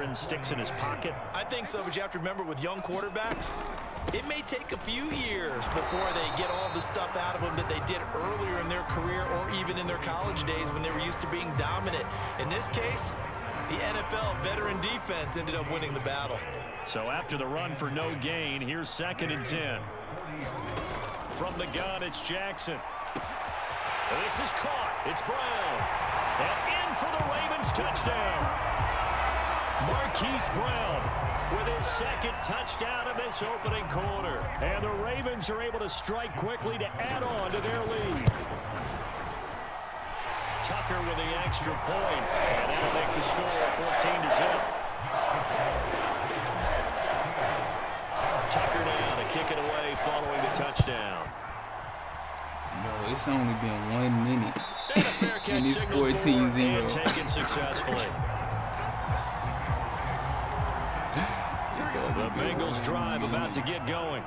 veteran sticks in his pocket? I think so, but you have to remember with young quarterbacks, it may take a few years before they get all the stuff out of them that they did earlier in their career or even in their college days when they were used to being dominant. In this case, the NFL veteran defense ended up winning the battle. So after the run for no gain, here's 2nd and 10. From the gun, it's Jackson. This is caught. It's Brown. And in for the Ravens touchdown. Marquise Brown with his 2nd touchdown of this opening quarter. And the Ravens are able to strike quickly to add on to their lead. Tucker with the extra point. And that'll make the score 14-0. Tucker now to kick it away following the touchdown. Bro, it's only been 1 minute. And it's 14-0. Taken successfully. The Bengals drive about to get going.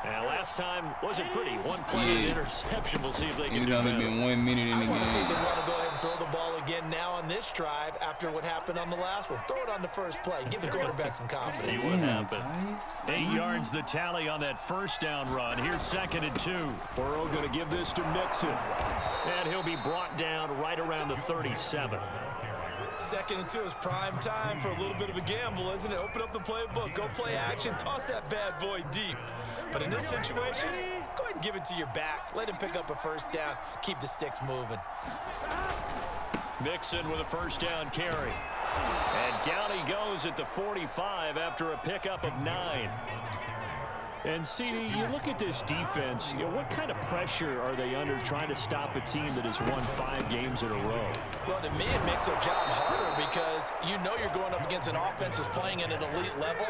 And last time wasn't pretty. One play and interception. We'll see if they can do better. It's only been 1 minute in the game. I want to see if they want to go ahead and throw the ball again now on this drive after what happened on the last one. Throw it on the first play. Give the quarterback some confidence. See what happens. 8 yards the tally on that first down run. Here's 2nd and 2. Burrow going to give this to Mixon. And he'll be brought down right around the 37. 2nd and 2 is prime time for a little bit of a gamble, isn't it? Open up the playbook, go play action, toss that bad boy deep. But in this situation, go ahead and give it to your back. Let him pick up a first down. Keep the sticks moving. Mixon with a first down carry. And down he goes at the 45 after a pickup of 9. And, CD, you look at this defense, what kind of pressure are they under trying to stop a team that has won 5 games in a row? Well, to me, it makes their job harder because you know you're going up against an offense that's playing at an elite level,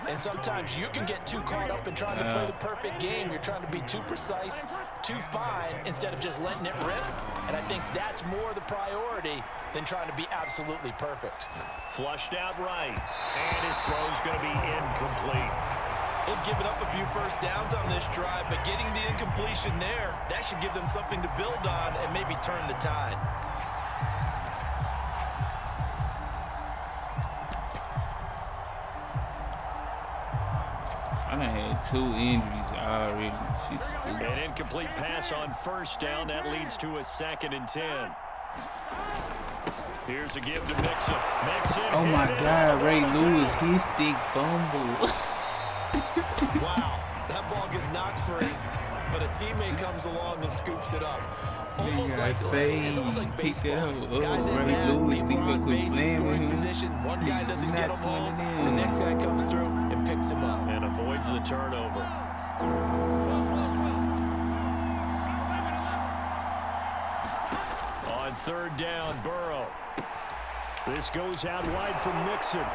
and sometimes you can get too caught up in trying to play the perfect game. You're trying to be too precise, too fine, instead of just letting it rip. And I think that's more the priority than trying to be absolutely perfect. Flushed out right, and his throw's going to be incomplete. They've given up a few first downs on this drive, but getting the incompletion there, that should give them something to build on and maybe turn the tide. I done had 2 injuries already. She's stupid. An incomplete pass on first down. That leads to a 2nd and 10. Here's a give to Mixon. Oh, my God. Ray Lewis, his stick fumble. Wow, that ball gets knocked free, but a teammate comes along and scoops it up. Almost like, it's almost like baseball. Guys in that, people are on base in scoring position. One guy doesn't get him home, the next guy comes through and picks him up. And avoids the turnover. On 3rd down, Burrow. This goes out wide from Mixon.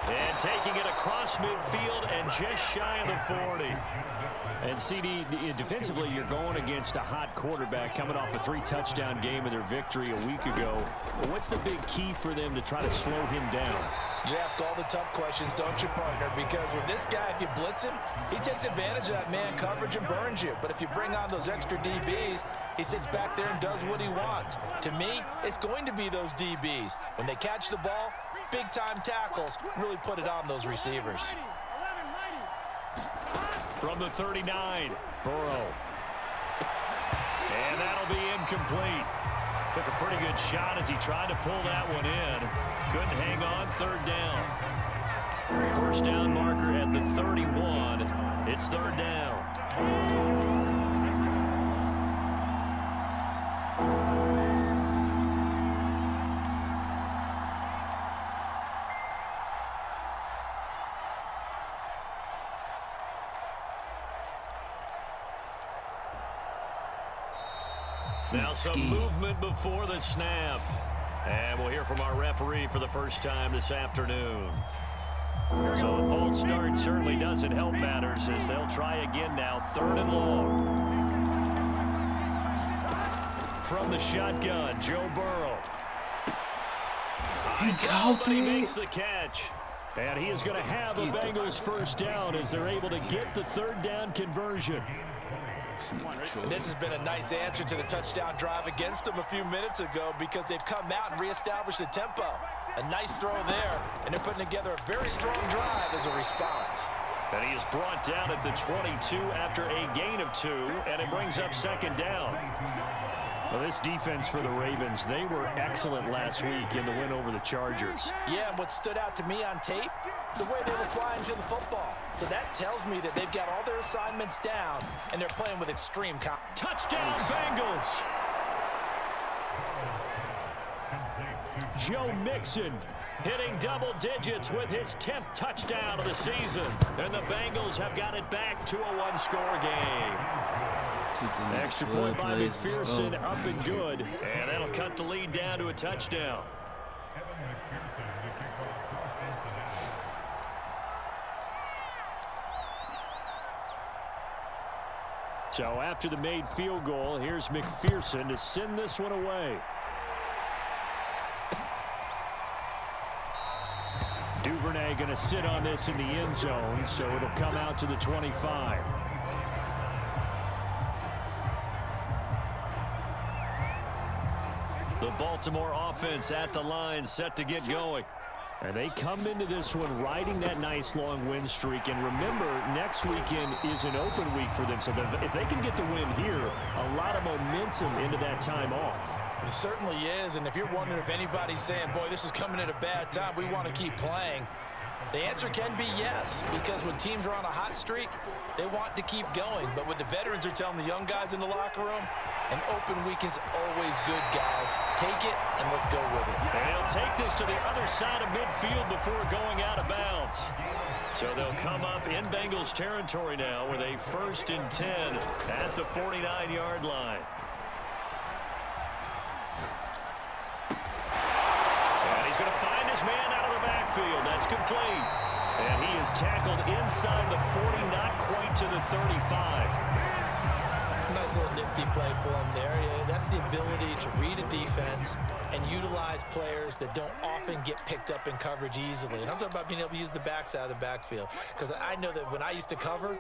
And taking it across midfield and just shy of the 40. And, CD, defensively, you're going against a hot quarterback coming off a 3-touchdown game in their victory a week ago. But what's the big key for them to try to slow him down? You ask all the tough questions, don't you, partner? Because with this guy, if you blitz him, he takes advantage of that man coverage and burns you. But if you bring on those extra DBs, he sits back there and does what he wants. To me, it's going to be those DBs. When they catch the ball, big-time tackles really put it on those receivers. From the 39, Burrow. And that'll be incomplete. Took a pretty good shot as he tried to pull that one in. Couldn't hang on. 3rd down. First down marker at the 31. It's 3rd down. Now some movement before the snap. And we'll hear from our referee for the first time this afternoon. So a false start certainly doesn't help matters as they'll try again now. 3rd and long. From the shotgun, Joe Burrow. He makes the catch. And he is going to have the Bengals first down as they're able to get the 3rd down conversion. And this has been a nice answer to the touchdown drive against them a few minutes ago because they've come out and reestablished the tempo. A nice throw there, and they're putting together a very strong drive as a response. And he is brought down at the 22 after a gain of 2, and it brings up second down. Well, this defense for the Ravens, they were excellent last week in the win over the Chargers. Yeah, and what stood out to me on tape, the way they were flying to the football. So that tells me that they've got all their assignments down, and they're playing with extreme confidence. Touchdown, Bengals! Joe Mixon hitting double digits with his 10th touchdown of the season. And the Bengals have got it back to a one-score game. Extra point by McPherson, up and good. And that'll cut the lead down to a touchdown. So after the made field goal, here's McPherson to send this one away. Duvernay going to sit on this in the end zone, so it'll come out to the 25. The Baltimore offense at the line, set to get going. And they come into this one riding that nice long win streak. And remember, next weekend is an open week for them. So if they can get the win here, a lot of momentum into that time off. It certainly is. And if you're wondering if anybody's saying, boy, this is coming at a bad time, we want to keep playing, the answer can be yes, because when teams are on a hot streak, they want to keep going. But what the veterans are telling the young guys in the locker room, an open week is always good, guys. Take it, and let's go with it. And he'll take this to the other side of midfield before going out of bounds. So they'll come up in Bengals territory now with a 1st and 10 at the 49-yard line. And he's going to find his man out of the backfield. That's complete. And he is tackled inside the 40, not quite to the 35. Nice little nifty play for him there. Yeah, that's the ability to read a defense and utilize players that don't often get picked up in coverage easily. And I'm talking about being able to use the backside of the backfield. Because I know that when I used to cover,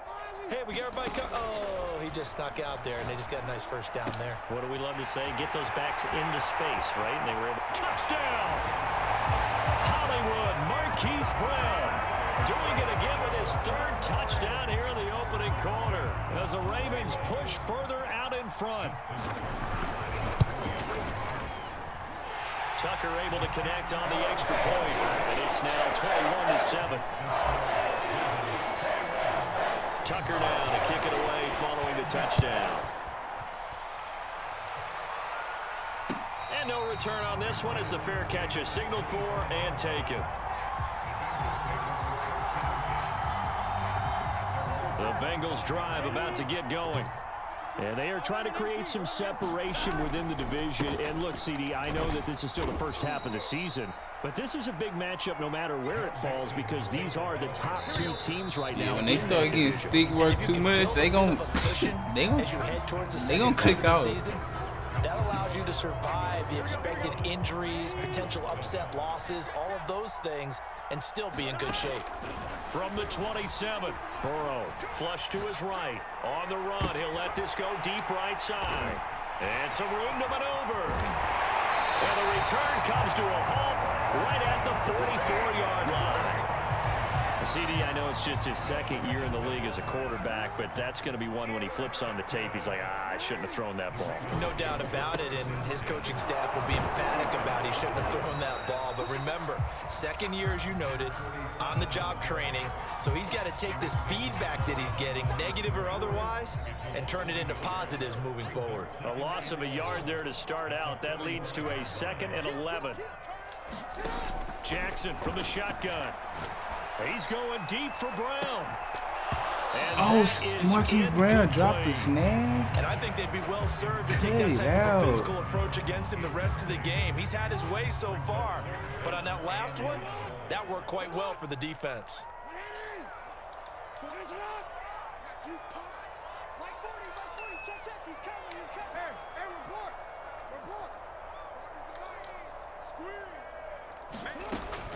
hey, we got everybody oh, he just snuck out there, and they just got a nice first down there. What do we love to say? Get those backs into space, right? And they were able to touchdown! Hollywood, Marquise Brown doing it again with his 3rd touchdown here in the opening quarter as the Ravens push further out in front. Tucker able to connect on the extra point, and it's now 21-7. Tucker now to kick it away following the touchdown. And no return on this one as the fair catch is signaled for and taken. The Bengals drive about to get going. And they are trying to create some separation within the division. And look, CD, I know that this is still the first half of the season, but this is a big matchup no matter where it falls because these are the top 2 teams right now. When they start getting stick work too much, they gonna click out. That allows you to survive the expected injuries, potential upset losses, all of those things, and still be in good shape. From the 27, Burrow flush to his right. On the run, he'll let this go deep right side. And some room to maneuver. And the return comes to a halt right at the 44-yard line. CD, I know it's just his 2nd year in the league as a quarterback, but that's going to be one when he flips on the tape. He's like, I shouldn't have thrown that ball. No doubt about it, and his coaching staff will be emphatic about he shouldn't have thrown that ball. But remember, 2nd year, as you noted, on-the-job training, so he's got to take this feedback that he's getting, negative or otherwise, and turn it into positives moving forward. A loss of a yard there to start out. That leads to a 2nd and 11. Jackson from the shotgun. He's going deep for Brown. And Marquise Brown dropped the snag. And I think they'd be well served to take that type of physical approach against him the rest of the game. He's had his way so far, but on that last one, that worked quite well for the defense.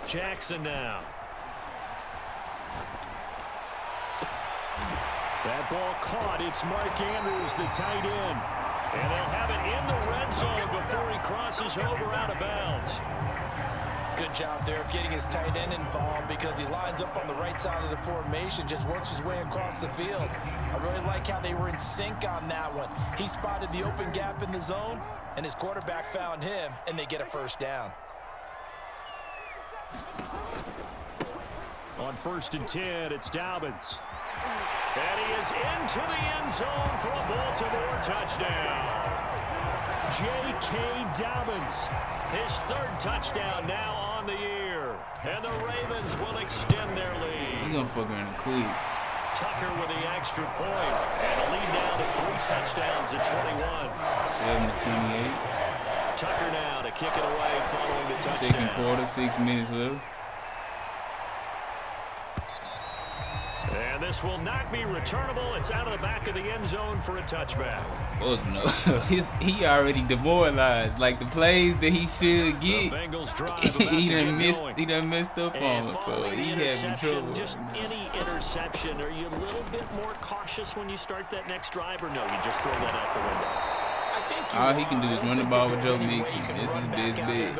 Jackson now. That ball caught. It's Mark Andrews, the tight end. And they'll have it in the red zone before he crosses over out of bounds. good job there of getting his tight end involved because he lines up on the right side of the formation, just works his way across the field. I really like how they were in sync on that one. He spotted the open gap in the zone, and his quarterback found him, and they get a first down. On 1st and 10, it's Dobbins. And he is into the end zone for a Baltimore touchdown. J.K. Dobbins, his 3rd touchdown now on the year. And the Ravens will extend their lead. He's going to fuck around and quit. Tucker with the extra point. And a lead now to 3 touchdowns at 21. 7-28. Tucker now to kick it away following the touchdown. 2nd quarter, 6 minutes left. And this will not be returnable. It's out of the back of the end zone for a touchback. Fuck no. He already demoralized. Like the plays that he should get, the Bengals drive he done messed up on it. So he had trouble. Just any interception, are you a little bit more cautious when you start that next drive, or no, you just throw that out the window? All he can do is run the ball with Joe Mixon. That's his best bet.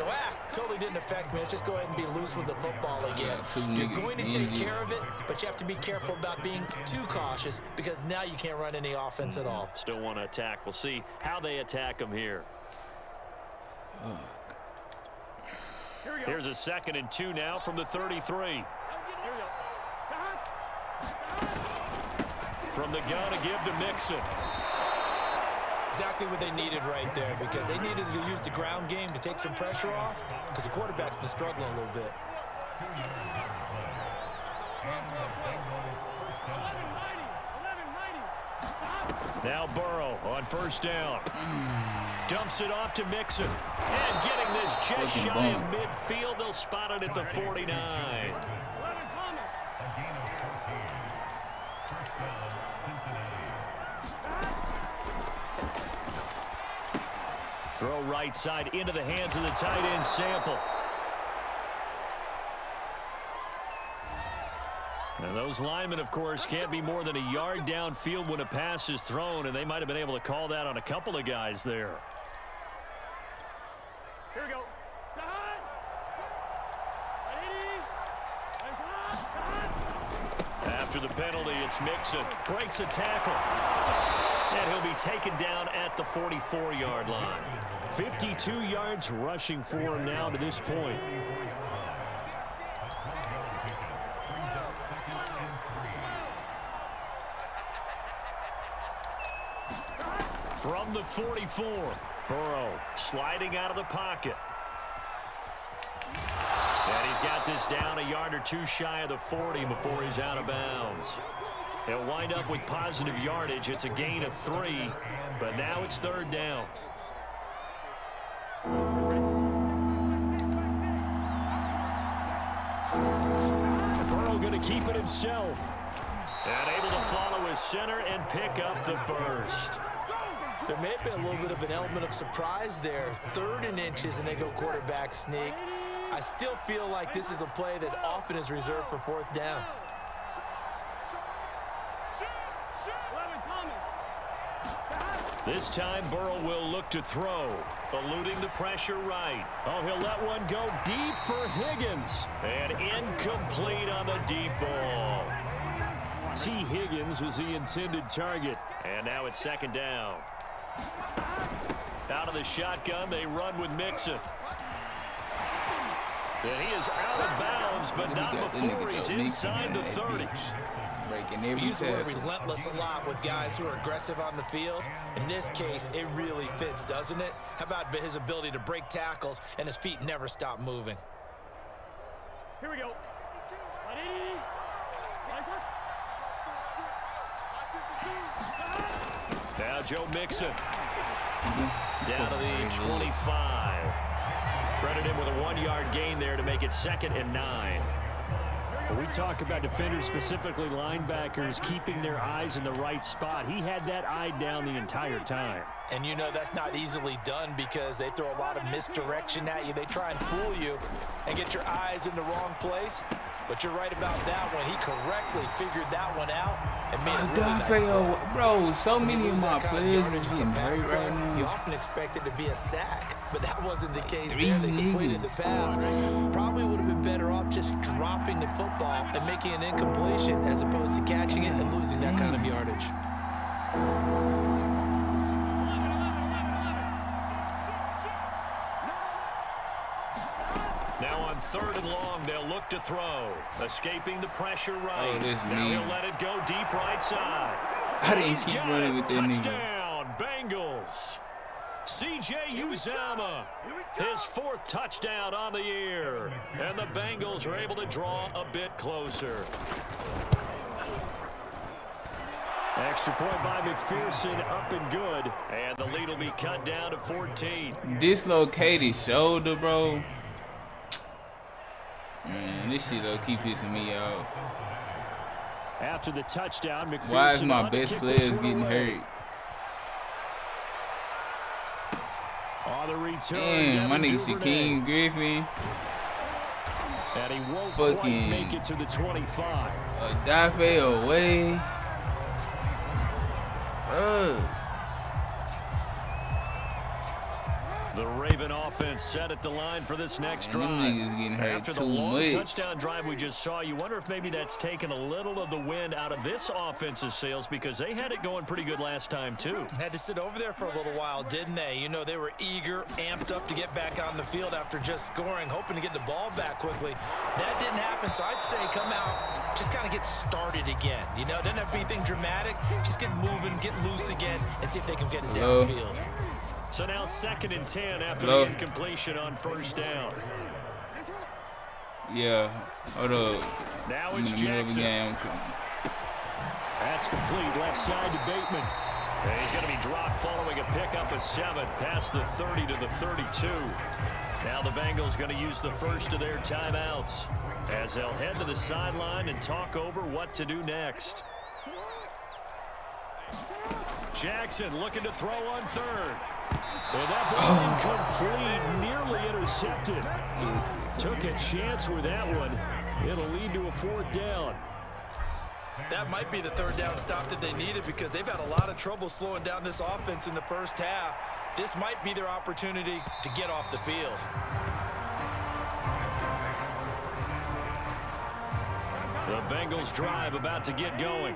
Totally didn't affect me. Let's just go ahead and be loose with the football again. You're going to take care of it, but you have to be careful about being too cautious because now you can't run any offense at all. Still want to attack. We'll see how they attack him here. Here's a 2nd and 2 now from the 33. From the gun to give to Mixon. Exactly what they needed right there because they needed to use the ground game to take some pressure off because the quarterback's been struggling a little bit. Now Burrow on 1st down. Dumps it off to Mixon. And getting this just shy of midfield. They'll spot it at the 49. Throw right side into the hands of the tight end Sample. And those linemen, of course, can't be more than a yard downfield when a pass is thrown, and they might have been able to call that on a couple of guys there. Here we go. After the penalty, it's Mixon. Breaks a tackle. And he'll be taken down at the 44-yard line. 52 yards rushing for him now to this point. From the 44, Burrow sliding out of the pocket. And he's got this down a yard or two shy of the 40 before he's out of bounds. He'll wind up with positive yardage. It's a gain of 3, but now it's 3rd down. Burrow going to keep it himself. And able to follow his center and pick up the 1st. There may have been a little bit of an element of surprise there. 3rd and inches, and they go quarterback sneak. I still feel like this is a play that often is reserved for 4th down. This time, Burrow will look to throw, eluding the pressure right. Oh, he'll let one go deep for Higgins. And incomplete on the deep ball. T. Higgins was the intended target. And now it's 2nd down. Out of the shotgun, they run with Mixon. And he is out of bounds, but not before he's inside the 30. We use the word relentless a lot with guys who are aggressive on the field. In this case, it really fits, doesn't it? How about his ability to break tackles and his feet never stop moving? Here we go. Now Joe Mixon. Down to the 25. Credit him with a 1-yard gain there to make it 2nd and 9. We talk about defenders, specifically linebackers, keeping their eyes in the right spot. He had that eye down the entire time. And you know that's not easily done because they throw a lot of misdirection at you. They try and fool you and get your eyes in the wrong place. But you're right about that one. He correctly figured that one out and made it really nice. Bro, so many of my players are getting hurt right now. You often expect it to be a sack. but that wasn't the case there. They completed the pass. Probably would have been better off just dropping the football and making an incompletion as opposed to catching it and losing that kind of yardage. Now on 3rd and long, they'll look to throw. Escaping the pressure right. Now he'll let it go deep right side. I didn't keep running with that nigga. Touchdown, Bengals. C.J. Uzomah, his 4th touchdown on the year. And the Bengals are able to draw a bit closer. Extra point by McPherson, up and good. And the lead will be cut down to 14. Dislocated shoulder, bro. Man, this shit though keep pissing me off. After the touchdown, McPherson. Why is my best players getting hurt? On the return, damn, my nigga Shaquem Griffin. And he won't quite make it to the 25. Dafe away. The Raven offense set at the line for this next drive. Getting hurt After the long touchdown drive we just saw, you wonder if maybe that's taken a little of the wind out of this offense's sails because they had it going pretty good last time too. Had to sit over there for a little while, didn't they? You know, they were eager, amped up to get back on the field after just scoring, hoping to get the ball back quickly. That didn't happen, so I'd say come out, just kind of get started again. You know, it doesn't have to be anything dramatic. Just get moving, get loose again, and see if they can get it downfield. So now 2nd and 10 after the incompletion on 1st down. Yeah, hold up. Now it's Jackson. That's complete left side to Bateman. And he's going to be dropped following a pickup of 7 past the 30 to the 32. Now the Bengals going to use the first of their timeouts as they'll head to the sideline and talk over what to do next. Jackson looking to throw on 3rd. Well, that ball incomplete, nearly intercepted. Took a chance with that one. It'll lead to a 4th down. That might be the 3rd down stop that they needed because they've had a lot of trouble slowing down this offense in the first half. This might be their opportunity to get off the field. The Bengals drive about to get going.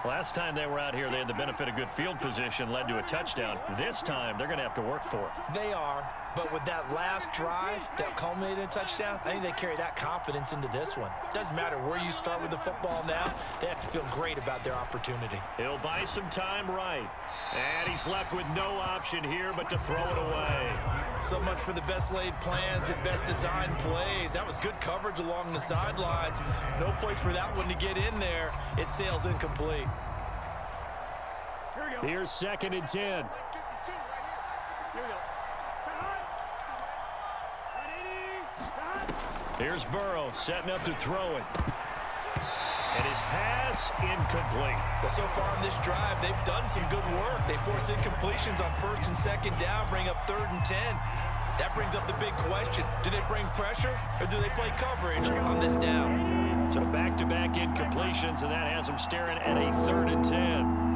Last time they were out here, they had the benefit of good field position, led to a touchdown. This time, they're going to have to work for it. They are, but with that last drive that culminated in a touchdown, I think they carry that confidence into this one. Doesn't matter where you start with the football now, they have to feel great about their opportunity. He'll buy some time right. And he's left with no option here but to throw it away. So much for the best laid plans and best designed plays. That was good coverage along the sidelines. No place for that one to get in there. It sails incomplete. Here's 2nd and 10. Here's Burrow setting up to throw it. And his pass incomplete. Well, so far in this drive, they've done some good work. They force incompletions on 1st and 2nd down, bring up 3rd and 10. That brings up the big question. Do they bring pressure or do they play coverage on this down? So back-to-back incompletions, and that has them staring at a 3rd and 10.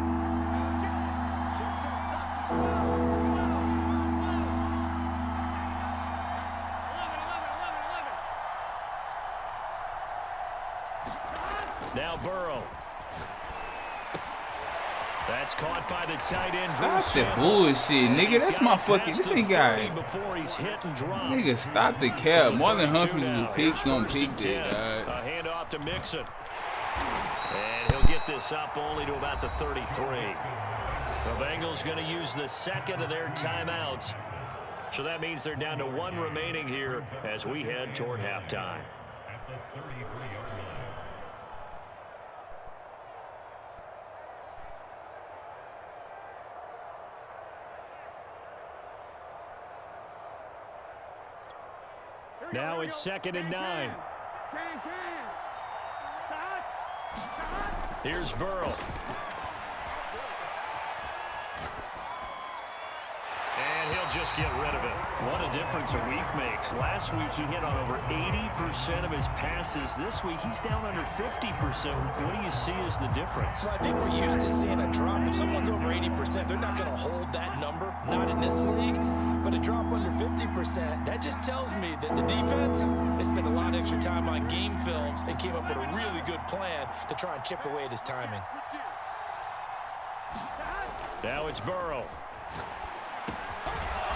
Now Burrow. That's caught by the tight end. Stop the bullshit, nigga. That's my fucking. This nigga. Nigga, stop the cap. Marlon Humphreys was picked on pick that, dog. A handoff to Mixon. And he'll get this up only to about the 33. The Bengals going to use the 2nd of their timeouts. So that means they're down to 1 remaining here as we head toward halftime. Now it's 2nd and 9. Here's Burrow. And he'll just get rid of it. What a difference a week makes. Last week, he hit on over 80% of his passes. This week, he's down under 50%. What do you see as the difference? Well, I think we're used to seeing a drop. If someone's over 80%, they're not going to hold that number, not in this league. But a drop under 50%, that just tells me that the defense has spent a lot of extra time on game films and came up with a really good plan to try and chip away at his timing. Now it's Burrow.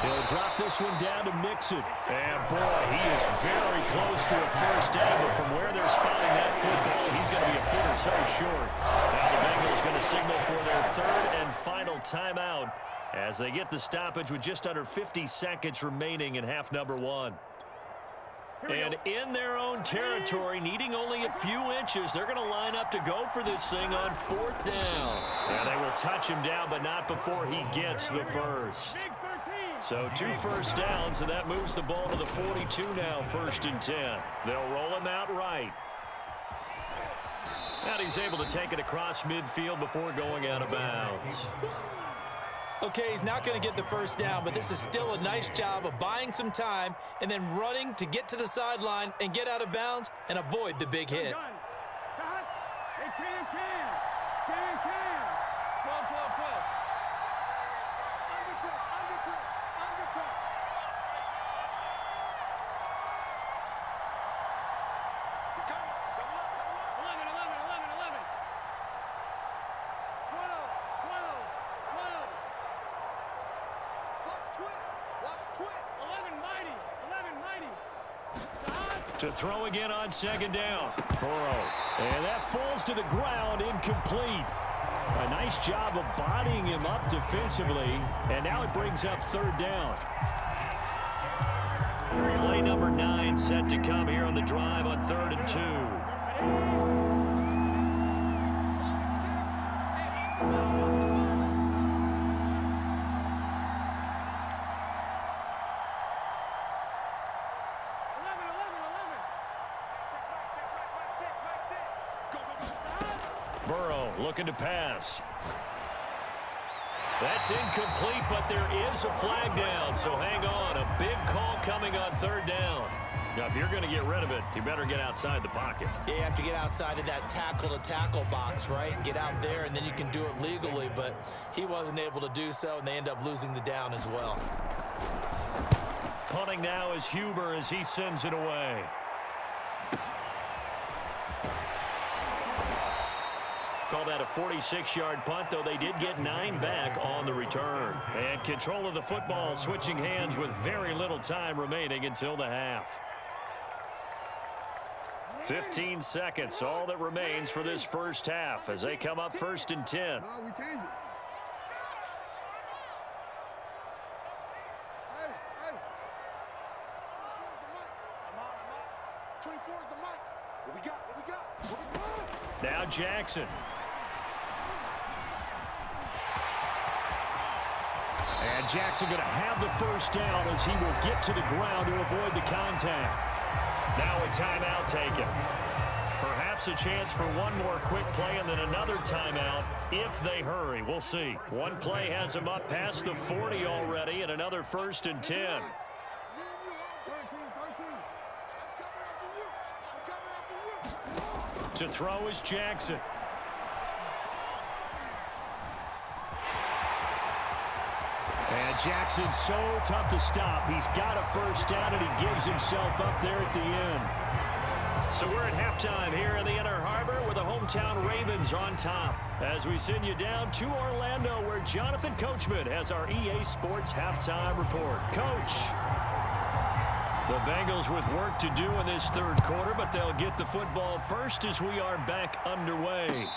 He'll drop this one down to Mixon. And, boy, he is very close to a first down, but from where they're spotting that football, he's going to be a foot or so short. Now the Bengals going to signal for their third and final timeout as they get the stoppage with just under 50 seconds remaining in half number one. And in their own territory, needing only a few inches, they're going to line up to go for this thing on fourth down. And they will touch him down, but not before he gets the first. So 2 first downs, and that moves the ball to the 42 now, 1st and 10. They'll roll him out right. And he's able to take it across midfield before going out of bounds. Okay, he's not going to get the first down, but this is still a nice job of buying some time and then running to get to the sideline and get out of bounds and avoid the big hit. To throw again on 2nd down. Burrow. And that falls to the ground, incomplete. A nice job of bodying him up defensively. And now it brings up 3rd down. Play number 9 set to come here on the drive on 3rd and 2. Burrow looking to pass. That's incomplete, but there is a flag down, so hang on. A big call coming on 3rd down. Now, if you're going to get rid of it, you better get outside the pocket. Yeah, you have to get outside of that tackle-to-tackle box, right? Get out there, and then you can do it legally, but he wasn't able to do so, and they end up losing the down as well. Punting now is Huber as he sends it away. Call that a 46-yard punt, though they did get 9 back on the return. And control of the football switching hands with very little time remaining until the half. 15 seconds, all that remains for this first half as they come up 1st and 10. Now Jackson. And Jackson going to have the first down as he will get to the ground to avoid the contact. Now a timeout taken. Perhaps a chance for one more quick play and then another timeout if they hurry. We'll see. One play has them up past the 40 already and another 1st and 10. To throw is Jackson. And Jackson's so tough to stop. He's got a first down, and he gives himself up there at the end. So we're at halftime here in the Inner Harbor with the hometown Ravens on top. As we send you down to Orlando, where Jonathan Coachman has our EA Sports halftime report. Coach. The Bengals with work to do in this 3rd quarter, but they'll get the football first as we are back underway.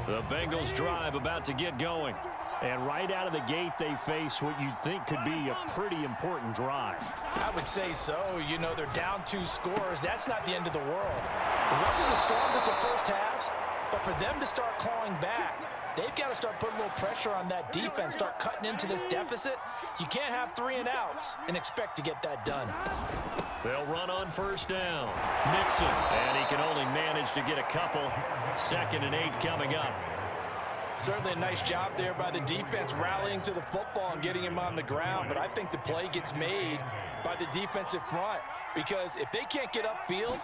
The Bengals drive about to get going. And right out of the gate, they face what you'd think could be a pretty important drive. I would say so. You know, they're down 2 scores. That's not the end of the world. It wasn't the strongest of first halves, But for them to start clawing back, they've got to start putting a little pressure on that defense, start cutting into this deficit. You can't have 3 and outs and expect to get that done. They'll run on first down. Mixon, and he can only manage to get a couple. 2nd and 8 coming up. Certainly a nice job there by the defense rallying to the football and getting him on the ground, but I think the play gets made by the defensive front because if they can't get upfield,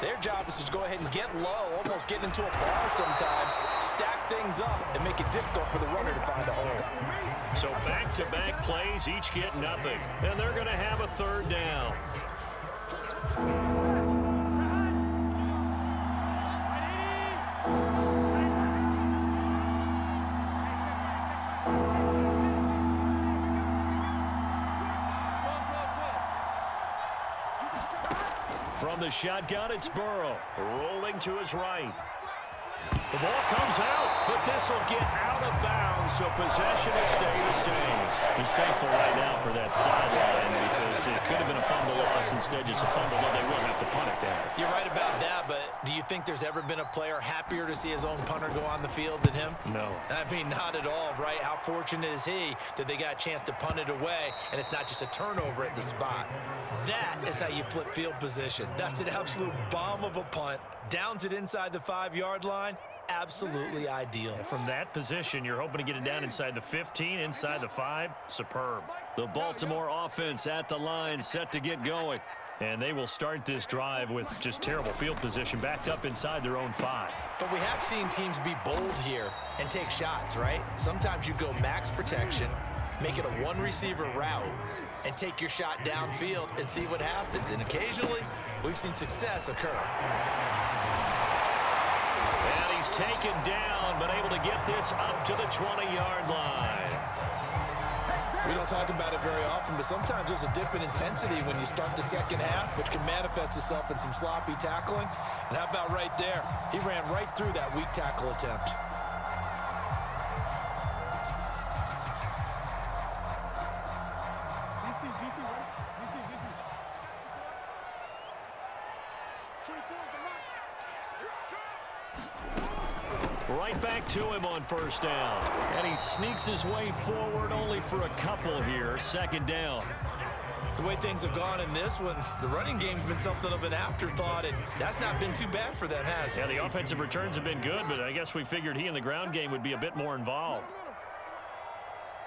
their job is to go ahead and get low, almost get into a ball sometimes, stack things up, and make it difficult for the runner to find a hole. So back-to-back plays, each get nothing, and they're going to have a 3rd down. From the shotgun, it's Burrow, rolling to his right. The ball comes out, but this will get out of bounds, so possession will stay the same. He's thankful right now for that sideline because it could have been a fumble loss. Instead, just a fumble, though they will have to punt it down. You're right about that, but do you think there's ever been a player happier to see his own punter go on the field than him? No. I mean, not at all, right? How fortunate is he that they got a chance to punt it away, and it's not just a turnover at the spot. That is how you flip field position. That's an absolute bomb of a punt. Downs it inside the 5-yard line. Absolutely ideal. From that position, you're hoping to get it down inside the 15, inside the 5. Superb. The Baltimore offense at the line, set to get going. And they will start this drive with just terrible field position, backed up inside their own 5. But we have seen teams be bold here and take shots, right? Sometimes you go max protection, make it a 1-receiver route, and take your shot downfield and see what happens. And occasionally, we've seen success occur. And he's taken down, but able to get this up to the 20-yard line. We don't talk about it very often, but sometimes there's a dip in intensity when you start the second half, which can manifest itself in some sloppy tackling. And how about right there? He ran right through that weak tackle attempt. Right back to him on first down. And he sneaks his way forward only for a couple here. 2nd down. The way things have gone in this one, the running game's been something of an afterthought, and that's not been too bad for them, has it? Yeah, the offensive returns have been good, but I guess we figured he in the ground game would be a bit more involved.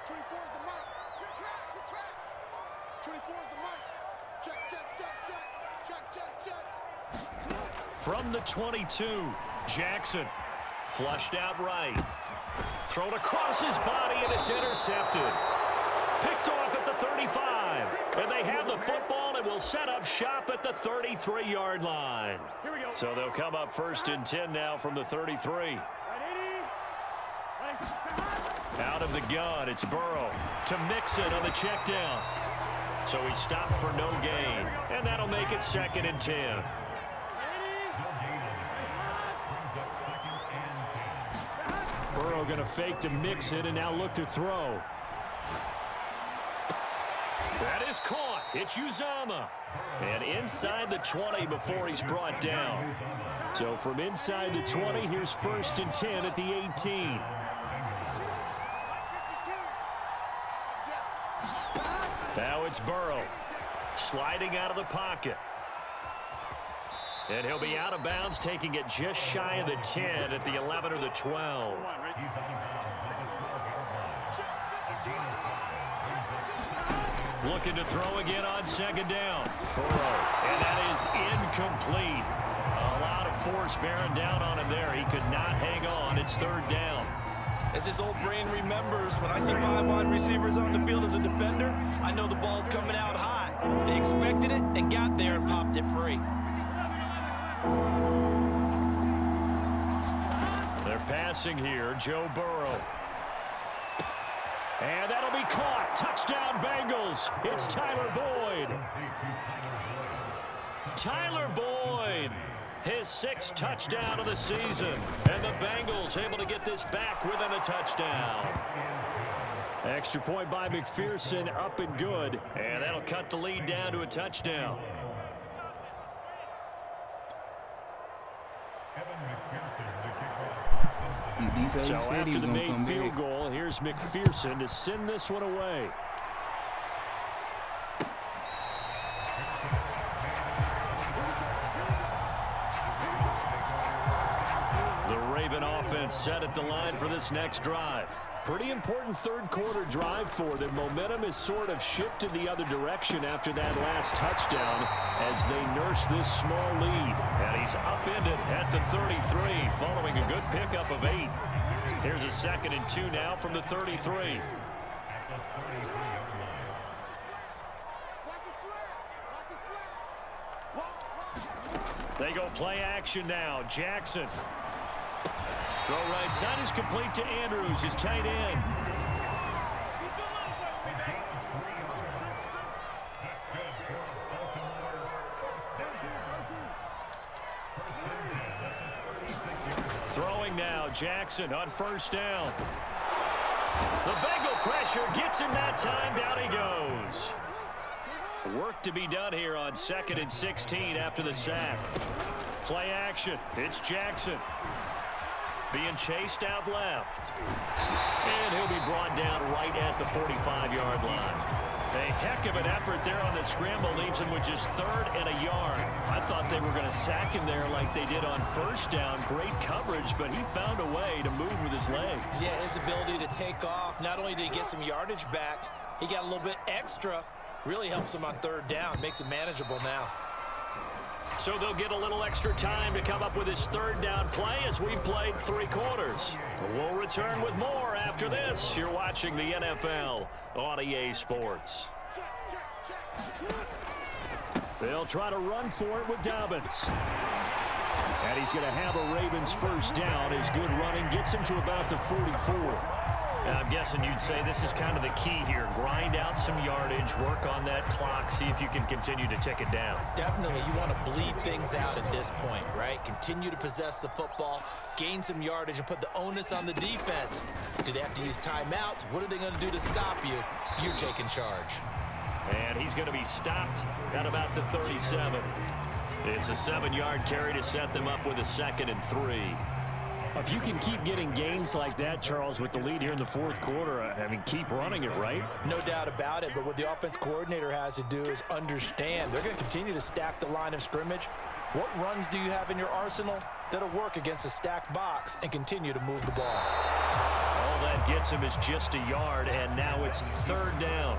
24 is the mark. Good track, good track. 24 is the mark. Check, check, check, check. Check, check, check. From the 22, Jackson. Flushed out right. Thrown across his body, and it's intercepted. Picked off at the 35. And they have the football and will set up shop at the 33-yard line. Here we go. So they'll come up 1st and 10 now from the 33. Out of the gun, it's Burrow to Mixon on the check down. So he stopped for no gain. And that'll make it 2nd and 10. Burrow going to fake to Mixon and now look to throw. That is caught. It's Uzama. And inside the 20 before he's brought down. So from inside the 20, here's 1st and 10 at the 18. Now it's Burrow sliding out of the pocket. And he'll be out of bounds, taking it just shy of the 10 at the 11 or the 12. Looking to throw again on 2nd down. Burrow, and that is incomplete. A lot of force bearing down on him there. He could not hang on. It's 3rd down. As his old brain remembers, when I see 5 wide receivers on the field as a defender, I know the ball's coming out high. They expected it and got there and popped it free. They're passing here, Joe Burrow. And that'll be caught. Touchdown, Bengals. It's Tyler Boyd. Tyler Boyd, his 6th touchdown of the season. And the Bengals able to get this back within a touchdown. Extra point by McPherson, up and good. And that'll cut the lead down to a touchdown. So after the made field goal, here's McPherson to send this one away. The Raven offense set at the line for this next drive. Pretty important third quarter drive for them. Momentum has sort of shifted the other direction after that last touchdown as they nurse this small lead. And he's upended at the 33 following a good pickup of 8. Here's a 2nd and 2 now from the 33. They go play action now. Jackson. Throw right side is complete to Andrews, his tight end. Throwing now, Jackson on 1st down. The Bengal pressure gets him that time. Down he goes. Work to be done here on 2nd and 16 after the sack. Play action. It's Jackson. Being chased out left. And he'll be brought down right at the 45-yard line. A heck of an effort there on the scramble leaves him with just 3rd and a yard. I thought they were going to sack him there like they did on 1st down. Great coverage, but he found a way to move with his legs. Yeah, his ability to take off. Not only did he get some yardage back, he got a little bit extra. Really helps him on 3rd down. Makes it manageable now. So they'll get a little extra time to come up with his 3rd down play as we played 3 quarters. We'll return with more after this. You're watching the NFL on EA Sports. They'll try to run for it with Dobbins. And he's going to have a Ravens 1st down. His good running gets him to about the 44. I'm guessing you'd say this is kind of the key here. Grind out some yardage, work on that clock, see if you can continue to tick it down. Definitely, you want to bleed things out at this point, right? Continue to possess the football, gain some yardage, and put the onus on the defense. Do they have to use timeouts? What are they going to do to stop you? You're taking charge. And he's going to be stopped at about the 37. It's a 7-yard carry to set them up with a 2nd and 3. If you can keep getting gains like that, Charles, with the lead here in the 4th quarter, I mean, keep running it, right? No doubt about it, but what the offense coordinator has to do is understand they're going to continue to stack the line of scrimmage. What runs do you have in your arsenal that'll work against a stacked box and continue to move the ball? All that gets him is just a yard, and now it's 3rd down.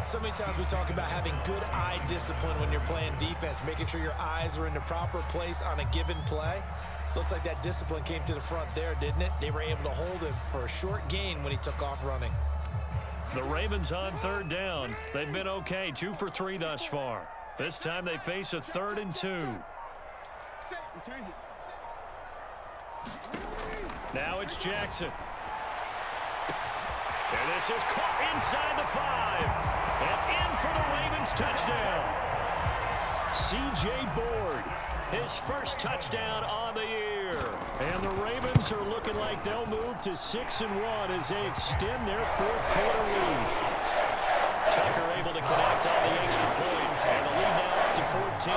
So many times we talk about having good eye discipline when you're playing defense, making sure your eyes are in the proper place on a given play. Looks like that discipline came to the front there, didn't it? They were able to hold him for a short gain when he took off running. The Ravens on 3rd down. They've been okay, 2 for 3 thus far. This time they face a 3rd and 2. Now it's Jackson. And this is caught inside the 5. And in for the Ravens touchdown. C.J. Board. His first touchdown on the year. And the Ravens are looking like they'll move to 6-1 as they extend their 4th quarter lead. Tucker able to connect on the extra point. And the lead now up to 14.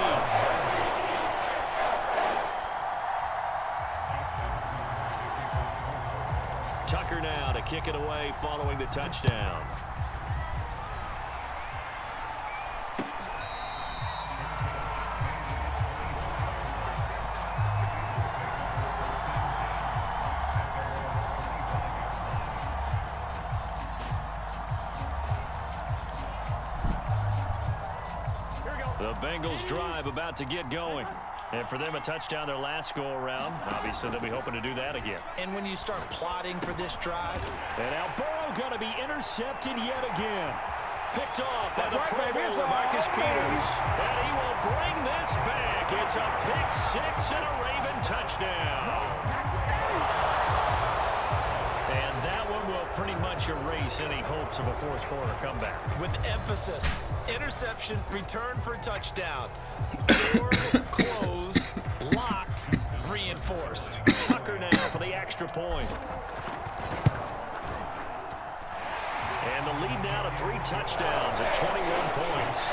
Tucker now to kick it away following the touchdown. The Bengals drive about to get going. And for them, a touchdown their last go-around. Obviously, they'll be hoping to do that again. And when you start plotting for this drive. And now Burrow going to be intercepted yet again. Picked off by the Pro Bowler, Marcus Peters. And he will bring this back. It's a pick-6 and a Raven touchdown. And that one will pretty much erase any hopes of a 4th quarter comeback. With emphasis, interception, return for touchdown. Door closed, locked, reinforced. Tucker now for the extra point. And the lead now to 3 touchdowns at 21 points.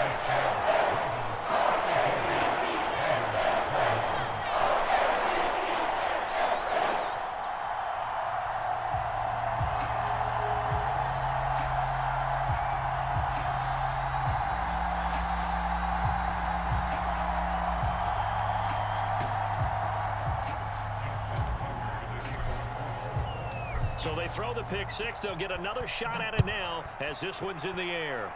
So they throw the pick six. They'll get another shot at it now as this one's in the air.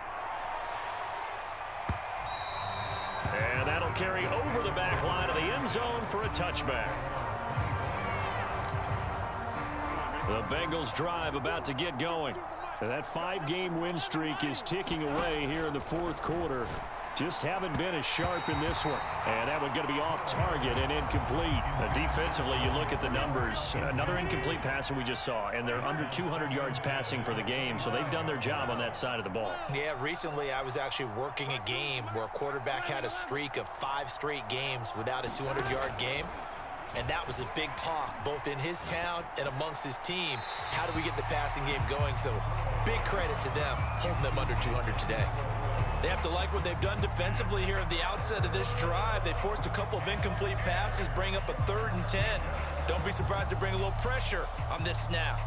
And that'll carry over the back line of the end zone for a touchback. The Bengals drive about to get going. And that 5-game win streak is ticking away here in the fourth quarter. Just haven't been as sharp in this one. And that one going to be off target and incomplete. Defensively, you look at the numbers. Another incomplete pass that we just saw. And they're under 200 yards passing for the game. So they've done their job on that side of the ball. Yeah, recently I was actually working a game where a quarterback had a streak of 5 straight games without a 200-yard game. And that was a big talk, both in his town and amongst his team. How do we get the passing game going? So big credit to them, holding them under 200 today. They have to like what they've done defensively here at the outset of this drive. They forced a couple of incomplete passes, bring up a 3rd and 10. Don't be surprised to bring a little pressure on this snap.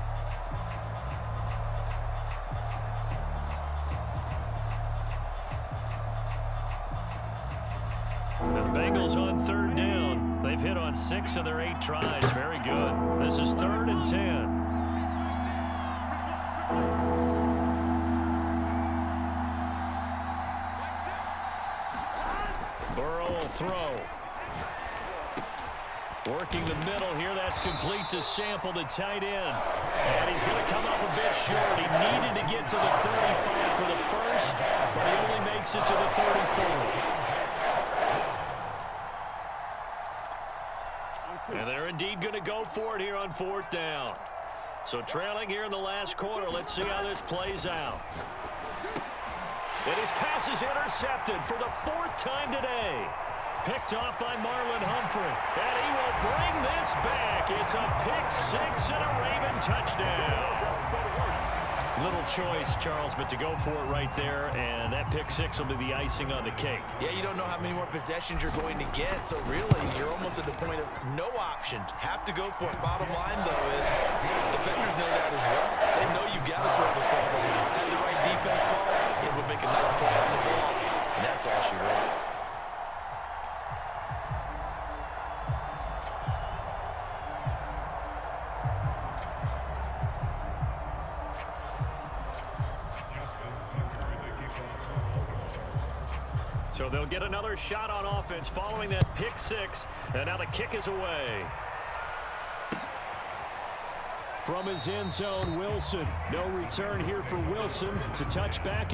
The Bengals on 3rd down. They've hit on 6 of their 8 tries. Very good. This is 3rd and 10. Burrow will throw. Working the middle here. That's complete to Sample, the tight end. And he's going to come up a bit short. He needed to get to the 35 for the first, but he only makes it to the 34. And they're indeed going to go for it here on 4th down. So trailing here in the last quarter. Let's see how this plays out. And his pass is intercepted for the 4th time today. Picked off by Marlon Humphrey. And he will bring this back. It's a pick 6 and a Raven touchdown. Little choice, Charles, but to go for it right there, and that pick 6 will be the icing on the cake. Yeah, you don't know how many more possessions you're going to get, so really, you're almost at the point of no options. Have to go for it. Bottom line, though, is defenders know that as well. They know you've got to throw the football. Have the right defense call, it would make a nice play on the ball, and that's all she wrote. So they'll get another shot on offense following that pick 6. And now the kick is away. From his end zone, Wilson. No return here for Wilson to touch back.